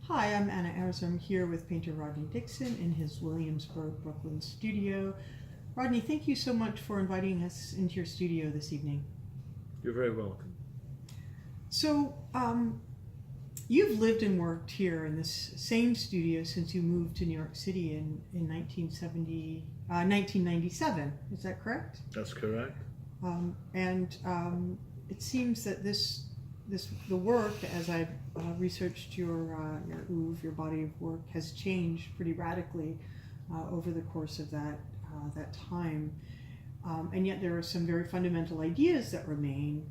Hi, I'm Anna Ehrsam here with painter Rodney Dixon in his Williamsburg, Brooklyn studio. Rodney, thank you so much for inviting us into your studio this evening. You're very welcome. So, you've lived and worked here in this same studio since you moved to New York City in 1997. Is that correct? That's correct. It seems that the work, as I've researched your oeuvre, your body of work, has changed pretty radically over the course of that time, and yet there are some very fundamental ideas that remain.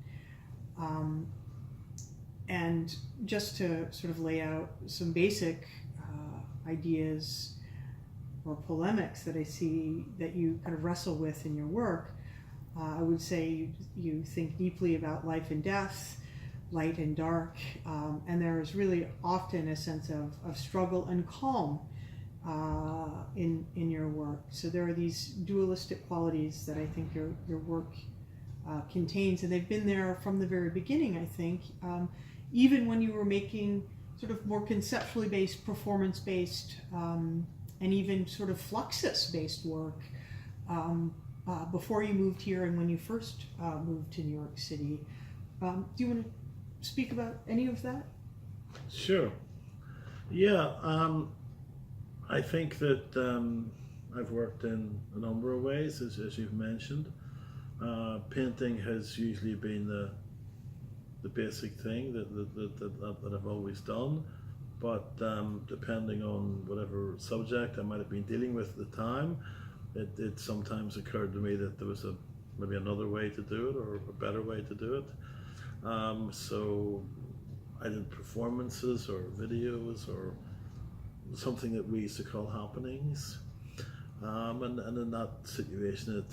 And just to sort of lay out some basic ideas or polemics that I see that you kind of wrestle with in your work, I would say you think deeply about life and death, light and dark, and there is really often a sense of struggle and calm in your work. So there are these dualistic qualities that I think your work contains, and they've been there from the very beginning, I think. Even when you were making sort of more conceptually based, performance-based, and even sort of fluxus-based work before you moved here and when you first moved to New York City. Do you want to speak about any of that? Sure. Yeah, I think that I've worked in a number of ways, as you've mentioned. Painting has usually been the basic thing that I've always done, but depending on whatever subject I might have been dealing with at the time, it sometimes occurred to me that there was maybe another way to do it, or a better way to do it. So I did performances or videos or something that we used to call happenings, and in that situation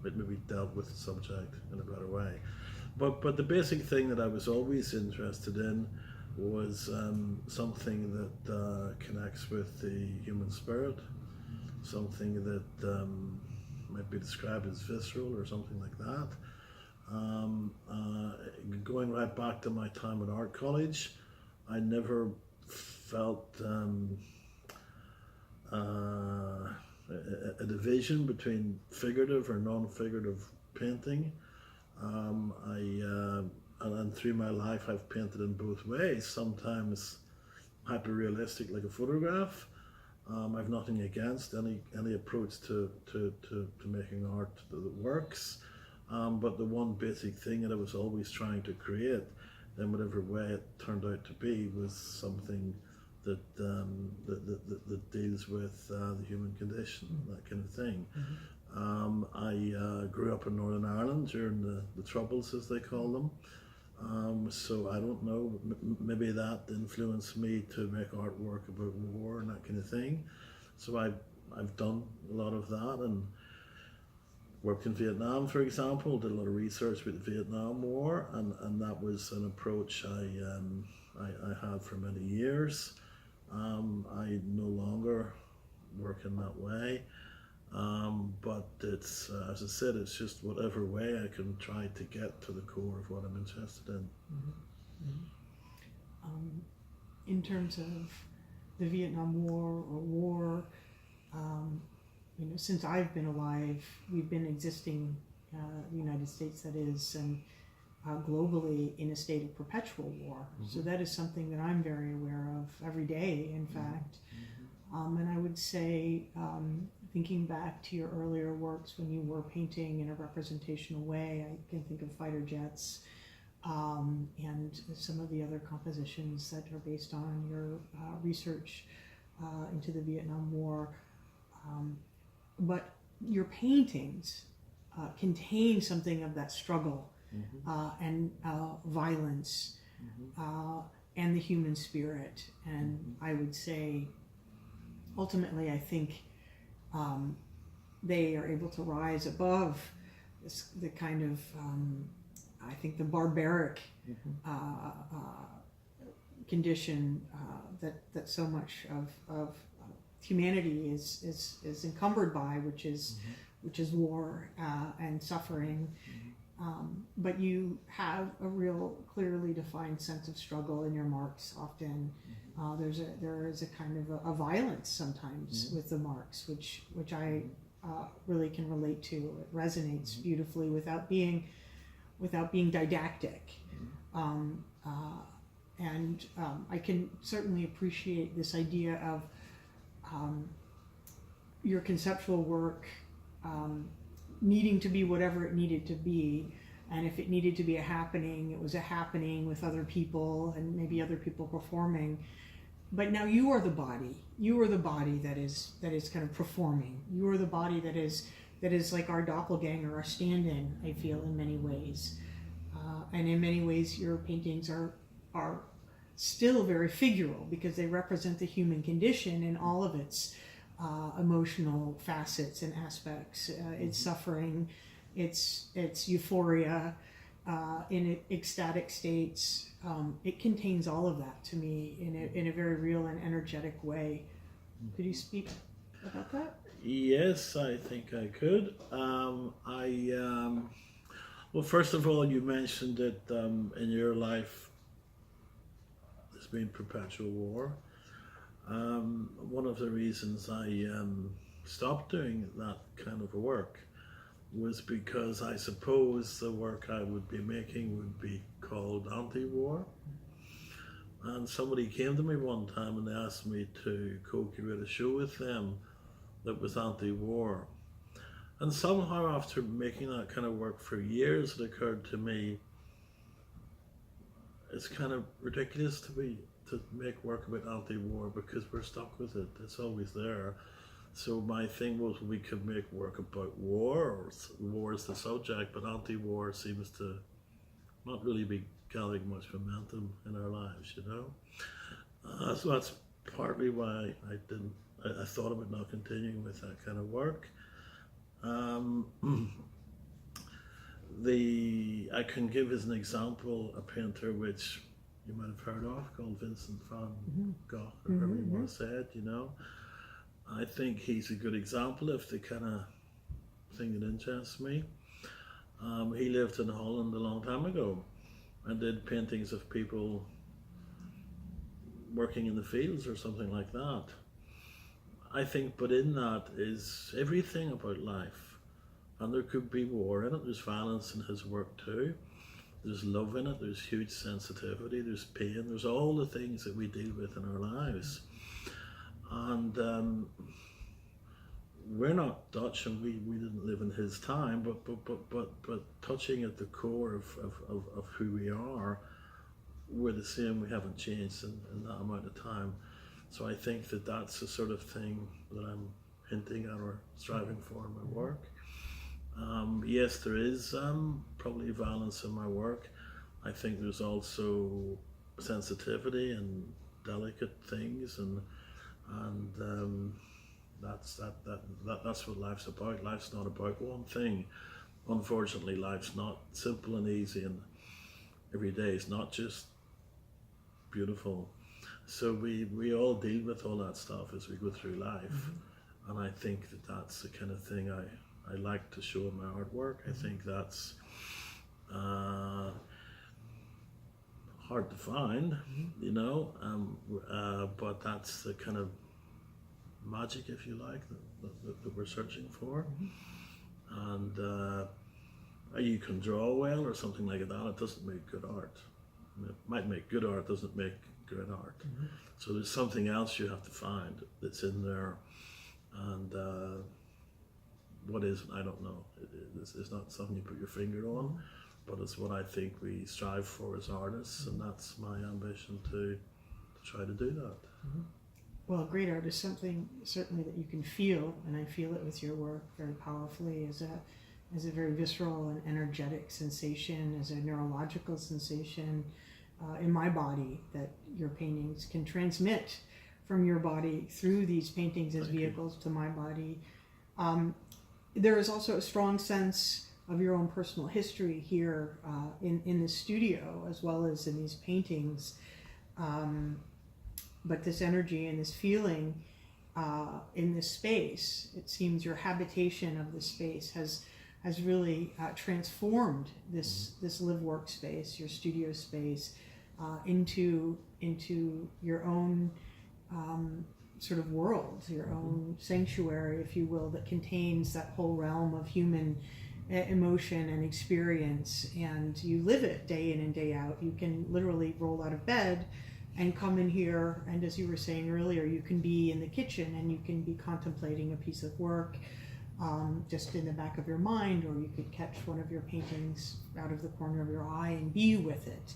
it maybe dealt with the subject in a better way. But the basic thing that I was always interested in was something that connects with the human spirit, something that might be described as visceral or something like that. Going right back to my time at art college, I never felt a division between figurative or non-figurative painting. And through my life I've painted in both ways, sometimes hyper-realistic like a photograph. I've nothing against any approach to making art that works. But the one basic thing that I was always trying to create, in whatever way it turned out to be, was something that deals with the human condition, that kind of thing. I grew up in Northern Ireland during the Troubles, as they call them. So I don't know, maybe that influenced me to make artwork about war and that kind of thing. So I've done a lot of that, and worked in Vietnam, for example, did a lot of research with the Vietnam War, and that was an approach I had for many years. I no longer work in that way, but it's, as I said, it's just whatever way I can try to get to the core of what I'm interested in. In terms of the Vietnam War or war, since I've been alive, we've been existing, the United States that is, and globally in a state of perpetual war. So that is something that I'm very aware of every day, in fact. And I would say, thinking back to your earlier works when you were painting in a representational way, I can think of fighter jets, and some of the other compositions that are based on your research into the Vietnam War. But your paintings contain something of that struggle and violence and the human spirit. And I would say, ultimately, I think they are able to rise above the kind of, I think, the barbaric condition that so much of humanity is encumbered by, which is war and suffering. But you have a real clearly defined sense of struggle in your marks often, There is a kind of a violence sometimes with the marks, which I really can relate to. It resonates beautifully without being didactic. I can certainly appreciate this idea of your conceptual work needing to be whatever it needed to be. And if it needed to be a happening, it was a happening with other people and maybe other people performing. But now you are the body. You are the body that is kind of performing. You are the body that is like our doppelganger, our stand-in, I feel, in many ways. And in many ways, your paintings are still very figural because they represent the human condition in all of its emotional facets and aspects. Its suffering, its euphoria, in ecstatic states. It contains all of that to me in a very real and energetic way. Could you speak about that? Yes, I think I could. Well, first of all, you mentioned that in your life there's been perpetual war. One of the reasons I stopped doing that kind of work was because I suppose the work I would be making would be called anti-war. And somebody came to me one time and they asked me to co-curate a show with them that was anti-war. And somehow after making that kind of work for years, it occurred to me it's kind of ridiculous to make work about anti-war because we're stuck with it. It's always there. So my thing was we could make work about war, or war is the subject, but anti-war seems to not really be gathering much momentum in our lives, you know. So that's partly why I thought about not continuing with that kind of work. I can give as an example a painter which you might have heard of called Vincent van Gogh, or whatever you want to say it, you know. I think he's a good example of the kind of thing that interests me. He lived in Holland a long time ago and did paintings of people working in the fields or something like that. I think, but in that is everything about life. And there could be war in it, there's violence in his work too. There's love in it, there's huge sensitivity, there's pain, there's all the things that we deal with in our lives. And we're not Dutch and we didn't live in his time, but touching at the core of who we are, we're the same, we haven't changed in that amount of time. So I think that that's the sort of thing that I'm hinting at or striving for in my work. Yes, there is probably violence in my work. I think there's also sensitivity and delicate things, and that's what life's about. Life's not about one thing. Unfortunately, life's not simple and easy, and every day is not just beautiful. So we all deal with all that stuff as we go through life, and I think that that's the kind of thing I like to show in my artwork. I think that's hard to find, you know, but that's the kind of magic, if you like, that we're searching for. And you can draw well or something like that, it doesn't make good art. It might make good art, doesn't make great art. So there's something else you have to find that's in there, and what is it? I don't know. It's not something you put your finger on, but it's what I think we strive for as artists, and that's my ambition to try to do that. Well, great art is something certainly that you can feel, and I feel it with your work very powerfully as a very visceral and energetic sensation, as a neurological sensation in my body that your paintings can transmit from your body through these paintings as vehicles to my body. There is also a strong sense of your own personal history here in the studio as well as in these paintings. But this energy and this feeling in this space, it seems your habitation of this space has really transformed this live work space, your studio space, into your own sort of world, your own sanctuary, if you will, that contains that whole realm of human emotion and experience, and you live it day in and day out. You can literally roll out of bed and come in here, and as you were saying earlier, you can be in the kitchen and you can be contemplating a piece of work just in the back of your mind, or you could catch one of your paintings out of the corner of your eye and be with it.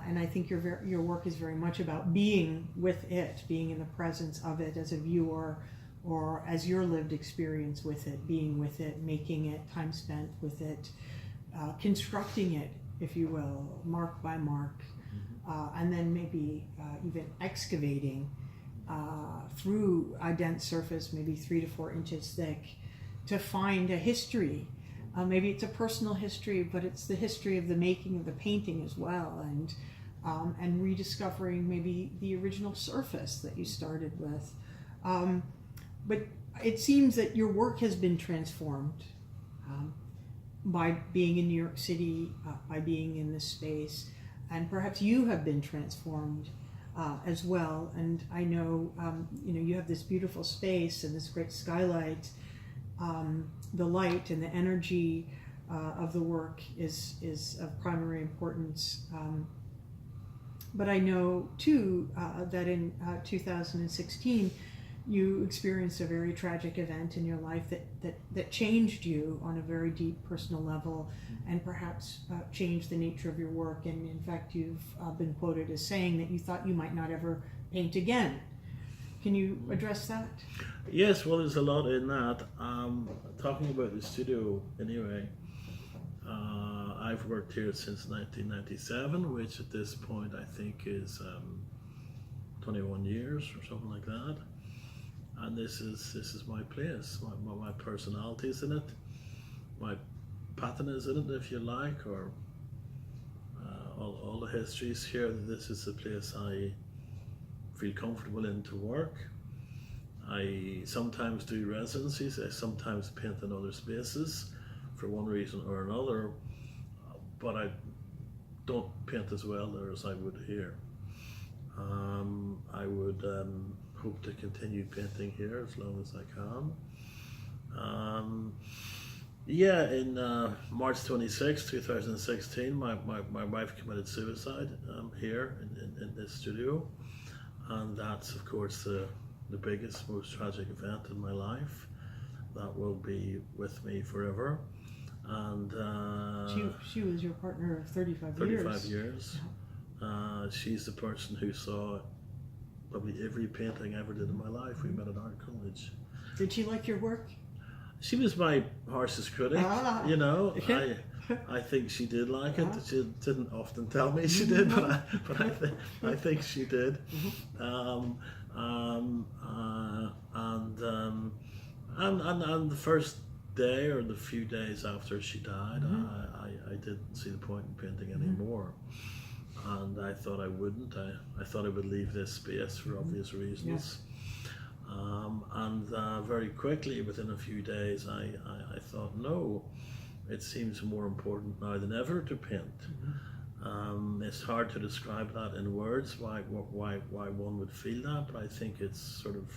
And I think your work is very much about being with it, being in the presence of it as a viewer, or as your lived experience with it, being with it, making it, time spent with it, constructing it, if you will, mark by mark, and then maybe even excavating through a dense surface, maybe 3 to 4 inches thick, to find a history. Maybe it's a personal history, but it's the history of the making of the painting as well, and rediscovering maybe the original surface that you started with. But it seems that your work has been transformed by being in New York City, by being in this space, and perhaps you have been transformed as well. And I know, you have this beautiful space and this great skylight. The light and the energy of the work is of primary importance. But I know too that in 2016 you experienced a very tragic event in your life that changed you on a very deep personal level, and perhaps changed the nature of your work. And in fact, you've been quoted as saying that you thought you might not ever paint again. Can you address that? Yes, well, there's a lot in that. Talking about the studio anyway, I've worked here since 1997, which at this point I think is 21 years or something like that. And this is my place. My personality is in it. My pattern is in it, if you like, or all the histories here. This is the place I feel comfortable in to work. I sometimes do residencies. I sometimes paint in other spaces for one reason or another, but I don't paint as well there as I would here. I would hope to continue painting here as long as I can. In March 26, 2016, my wife committed suicide here in this studio, and that's of course the biggest, most tragic event in my life that will be with me forever. And she was your partner of 35 years. She's the person who saw probably every painting I ever did in my life. We met at art college. Did she like your work? She was my harshest critic, I think she did like it. She didn't often tell me she did, but I think she did. And the first day or the few days after she died, I didn't see the point in painting anymore. And I thought I wouldn't. I thought I would leave this space for obvious reasons. Very quickly, within a few days, I thought, no, it seems more important now than ever to paint. It's hard to describe that in words, why one would feel that, but I think it's sort of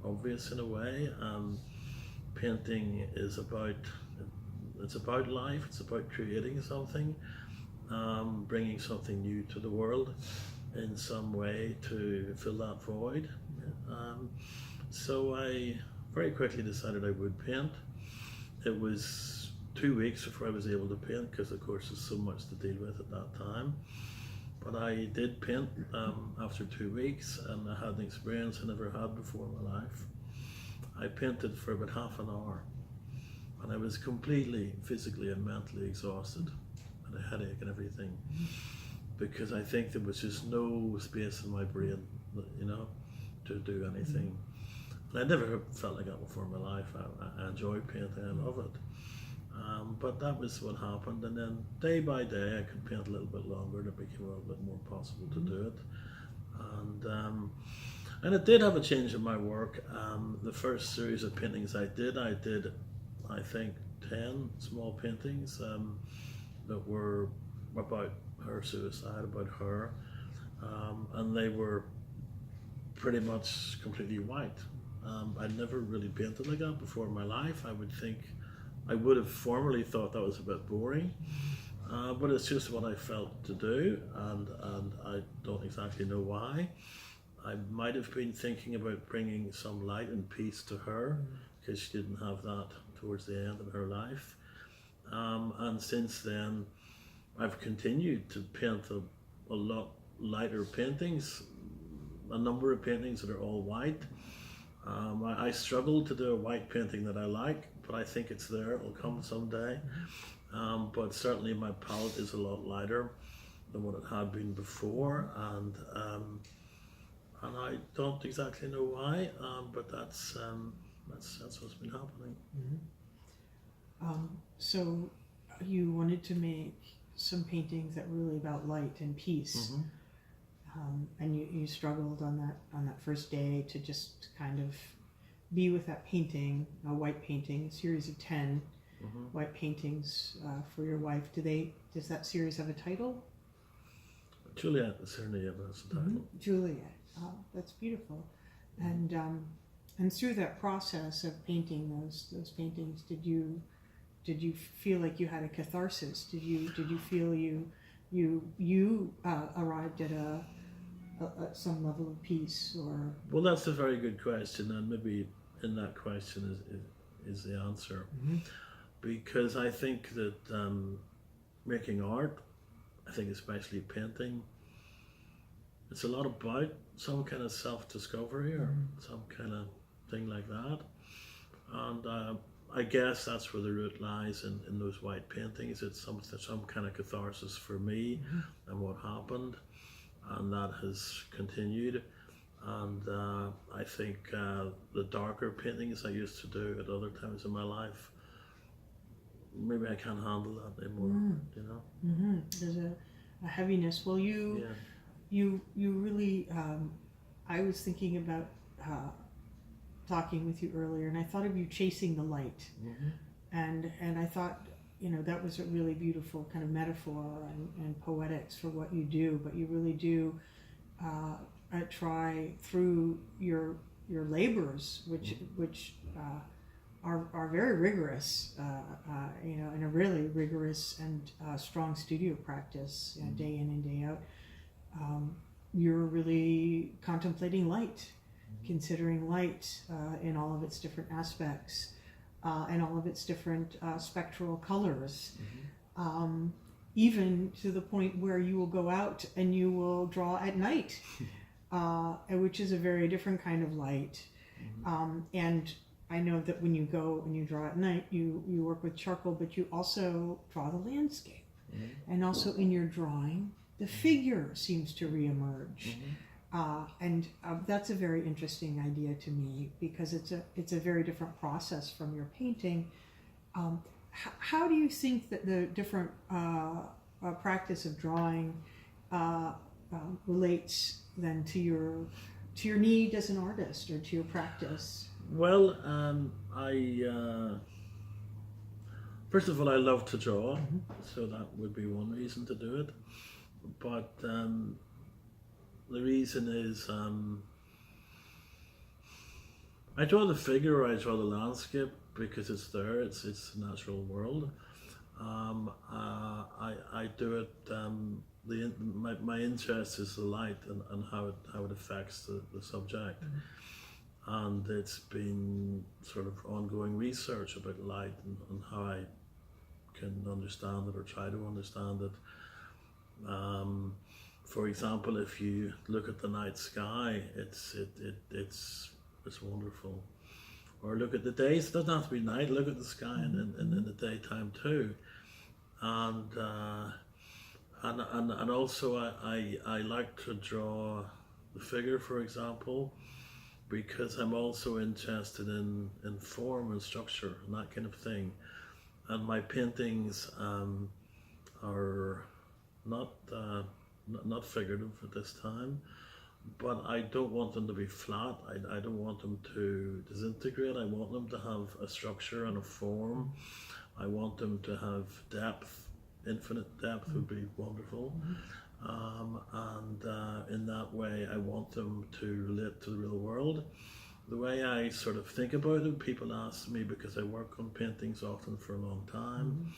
obvious in a way. Painting is about life, it's about creating something, bringing something new to the world in some way to fill that void. So I very quickly decided I would paint. It was 2 weeks before I was able to paint, because of course there's so much to deal with at that time. But I did paint after 2 weeks, and I had an experience I never had before in my life. I painted for about half an hour, and I was completely physically and mentally exhausted, and a headache and everything, because I think there was just no space in my brain, to do anything. And I never felt like that before in my life. I enjoy painting, I love it. But that was what happened, and then day by day I could paint a little bit longer, and it became a little bit more possible to do it. And it did have a change in my work. The first series of paintings I did I think 10 small paintings that were about her her suicide, about her, and they were pretty much completely white. I'd never really painted like that before in my life. I would have formerly thought that was a bit boring, but it's just what I felt to do, and I don't exactly know why. I might have been thinking about bringing some light and peace to her, because she didn't have that towards the end of her life. And since then, I've continued to paint a lot lighter paintings, a number of paintings that are all white. I struggle to do a white painting that I like, but I think it's there, it'll come someday. But certainly my palette is a lot lighter than what it had been before, and I don't exactly know why, but that's what's been happening. So you wanted to make some paintings that were really about light and peace, and you struggled on that first day to just kind of be with that painting, a white painting, a series of 10 white paintings for your wife. Does that series have a title? Juliet is her name, that's the title. Juliet. That's beautiful. And through that process of painting those paintings, did you feel like you had a catharsis? Did you feel you arrived at some level of peace? Or well, that's a very good question, and maybe in that question is the answer, because I think that making art, I think especially painting, it's a lot about some kind of self-discovery or some kind of thing like that, and I guess that's where the root lies in those white paintings. It's some kind of catharsis for me and what happened, and that has continued. And I think the darker paintings I used to do at other times in my life, maybe I can't handle that anymore. You know, there's a heaviness. Well, you really. I was thinking about talking with you earlier, and I thought of you chasing the light, and I thought, that was a really beautiful kind of metaphor and poetics for what you do. But you really do try through your labors, which are very rigorous, in a really rigorous and strong studio practice, day in and day out. You're really contemplating light, considering light in all of its different aspects, and all of its different spectral colors, even to the point where you will go out and you will draw at night, which is a very different kind of light. And I know that when you go and you draw at night, you work with charcoal, but you also draw the landscape. And also in your drawing, the figure seems to reemerge. And that's a very interesting idea to me, because it's a very different process from your painting. How do you think that the different practice of drawing relates then to your need as an artist, or to your practice? Well, first of all, I love to draw, so that would be one reason to do it. But the reason is I draw the figure, or I draw the landscape, because it's there, it's the natural world. I do it, my interest is the light and how it affects the subject. And it's been sort of ongoing research about light and how I can understand it, or try to understand it. For example, if you look at the night sky, it's wonderful. Or look at the days. It doesn't have to be night. Look at the sky in the daytime too. And also I like to draw the figure, for example, because I'm also interested in form and structure and that kind of thing. And my paintings are not figurative at this time, but I don't want them to be flat. I don't want them to disintegrate. I want them to have a structure and a form. I want them to have depth infinite depth would be wonderful. And in that way, I want them to relate to the real world. The way I sort of think about it, people ask me, because I work on paintings often for a long time,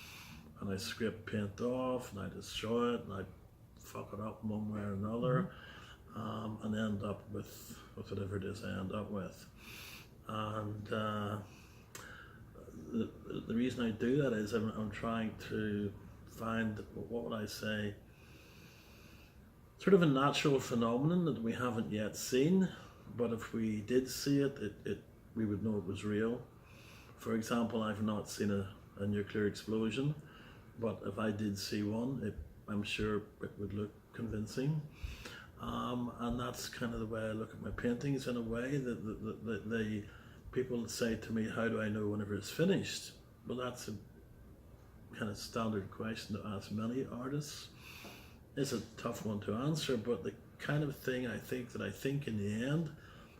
and I script paint off, and I destroy it, and I fuck it up one way or another, and end up with whatever it is I end up with. And the reason I do that is I'm trying to find, what would I say, sort of a natural phenomenon that we haven't yet seen, but if we did see it, we would know it was real. For example, I've not seen a nuclear explosion, but if I did see one, I'm sure it would look convincing. And that's kind of the way I look at my paintings, in a way that people say to me, how do I know whenever it's finished? Well, that's a kind of standard question to ask many artists. It's a tough one to answer, but the kind of thing I think in the end,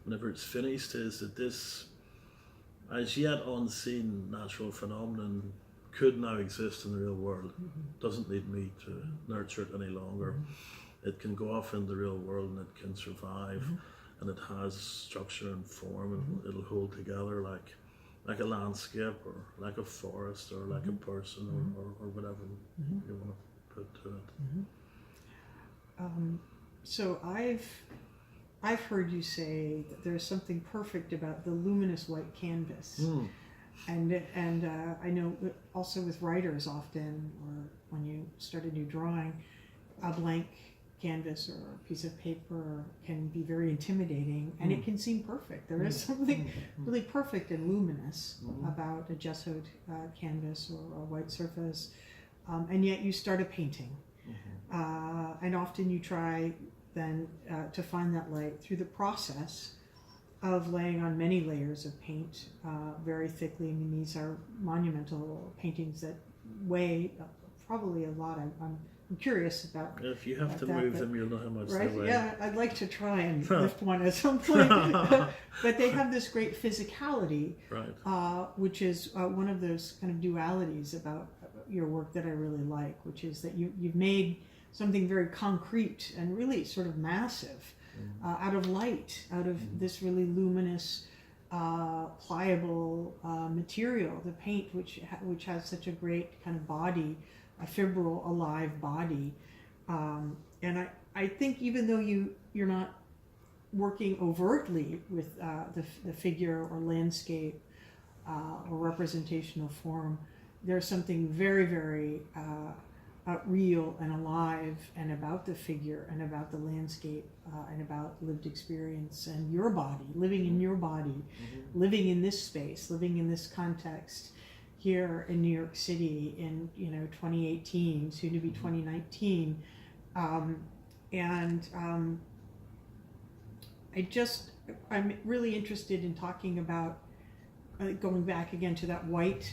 whenever it's finished, is that this as yet unseen natural phenomenon could now exist in the real world. Doesn't need me to nurture it any longer. It can go off in the real world and it can survive, and it has structure and form, and it'll hold together like a landscape, or like a forest, or like a person, or whatever you want to put to it. So I've heard you say that there's something perfect about the luminous white canvas, and I know also with writers often, or when you start a new drawing, a blank canvas or a piece of paper can be very intimidating, and it can seem perfect. There is something really perfect and luminous about a gessoed canvas or a white surface, and yet you start a painting. And often you try then to find that light through the process of laying on many layers of paint very thickly. I mean, these are monumental paintings that weigh probably a lot. I'm curious about. If you have to move them, you'll know how much right? they weigh. Yeah, I'd like to try and lift one at some point. But they have this great physicality, right? Which is one of those kind of dualities about your work that I really like, which is that you've made something very concrete and really sort of massive out of light, out of this really luminous, pliable material, the paint, which has such a great kind of body, a fibril, alive body. And I think even though you're not working overtly with the figure or landscape or representational form, there's something very, very real and alive and about the figure and about the landscape and about lived experience and your body, living in your body, living in this space, living in this context here in New York City in 2018, soon to be 2019. I'm really interested in talking about going back again to that white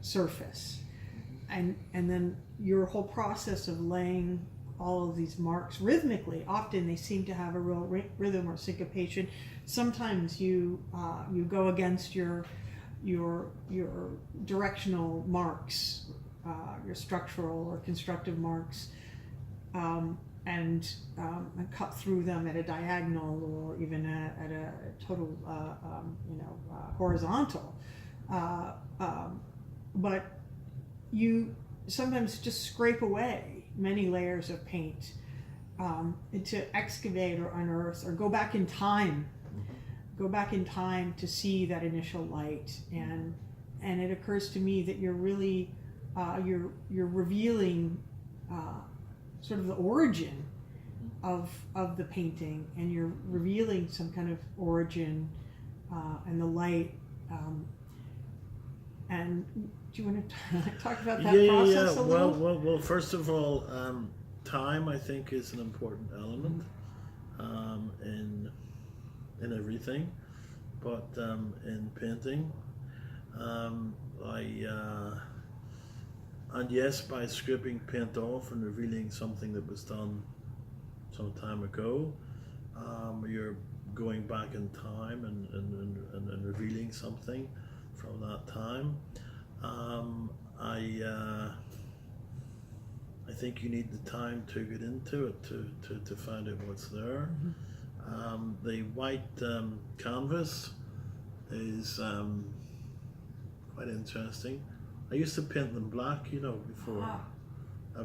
surface, and then your whole process of laying all of these marks rhythmically. Often they seem to have a real rhythm or syncopation. Sometimes you go against your directional marks, your structural or constructive marks, and cut through them at a diagonal or even at a total horizontal. But you sometimes just scrape away many layers of paint to excavate or unearth or go back in time to see that initial light. And it occurs to me that you're really you're revealing sort of the origin of the painting, and you're revealing some kind of origin and the light. And do you want to talk about that process a little? Well, first of all, time, I think, is an important element in everything, but in painting, and yes, by scraping paint off and revealing something that was done some time ago, you're going back in time and revealing something from that time. I think you need the time to get into it to find out what's there. The white canvas is quite interesting. I used to paint them black, you know, before.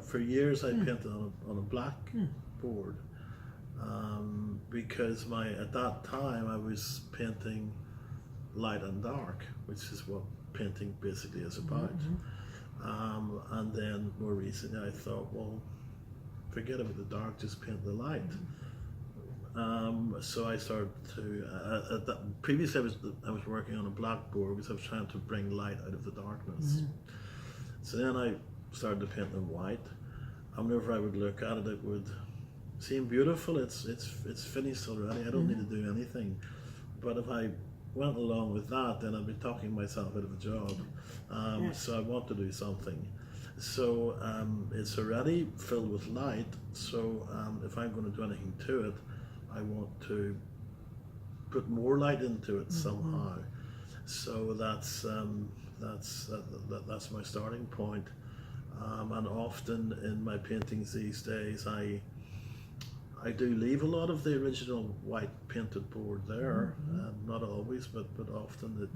For years I painted on a black board because at that time I was painting light and dark, which is what painting basically is about. And then more recently I thought, well, forget about the dark, just paint the light. So I started to, previously I was working on a black board because I was trying to bring light out of the darkness. So then I started to paint them white, and whenever I would look at it, it would seem beautiful. It's finished already, I don't need to do anything. But if I went along with that, then I'd be talking myself out of a job. So I want to do something. So it's already filled with light, so if I'm going to do anything to it, I want to put more light into it somehow. So that's my starting point. And often in my paintings these days, I do leave a lot of the original white painted board there. Not always, but often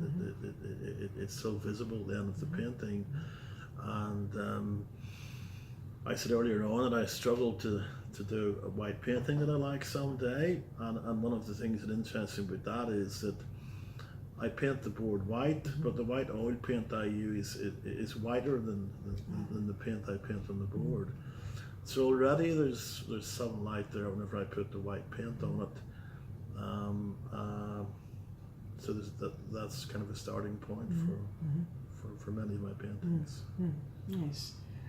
it's still visible at the end of the painting. And I said earlier on that I struggle to do a white painting that I like someday, and one of the things that interests me about that is that I paint the board white, but the white oil paint I use is whiter than the paint I paint on the board. So already there's some light there whenever I put the white paint on it. So that's kind of a starting point for many of my paintings. Nice.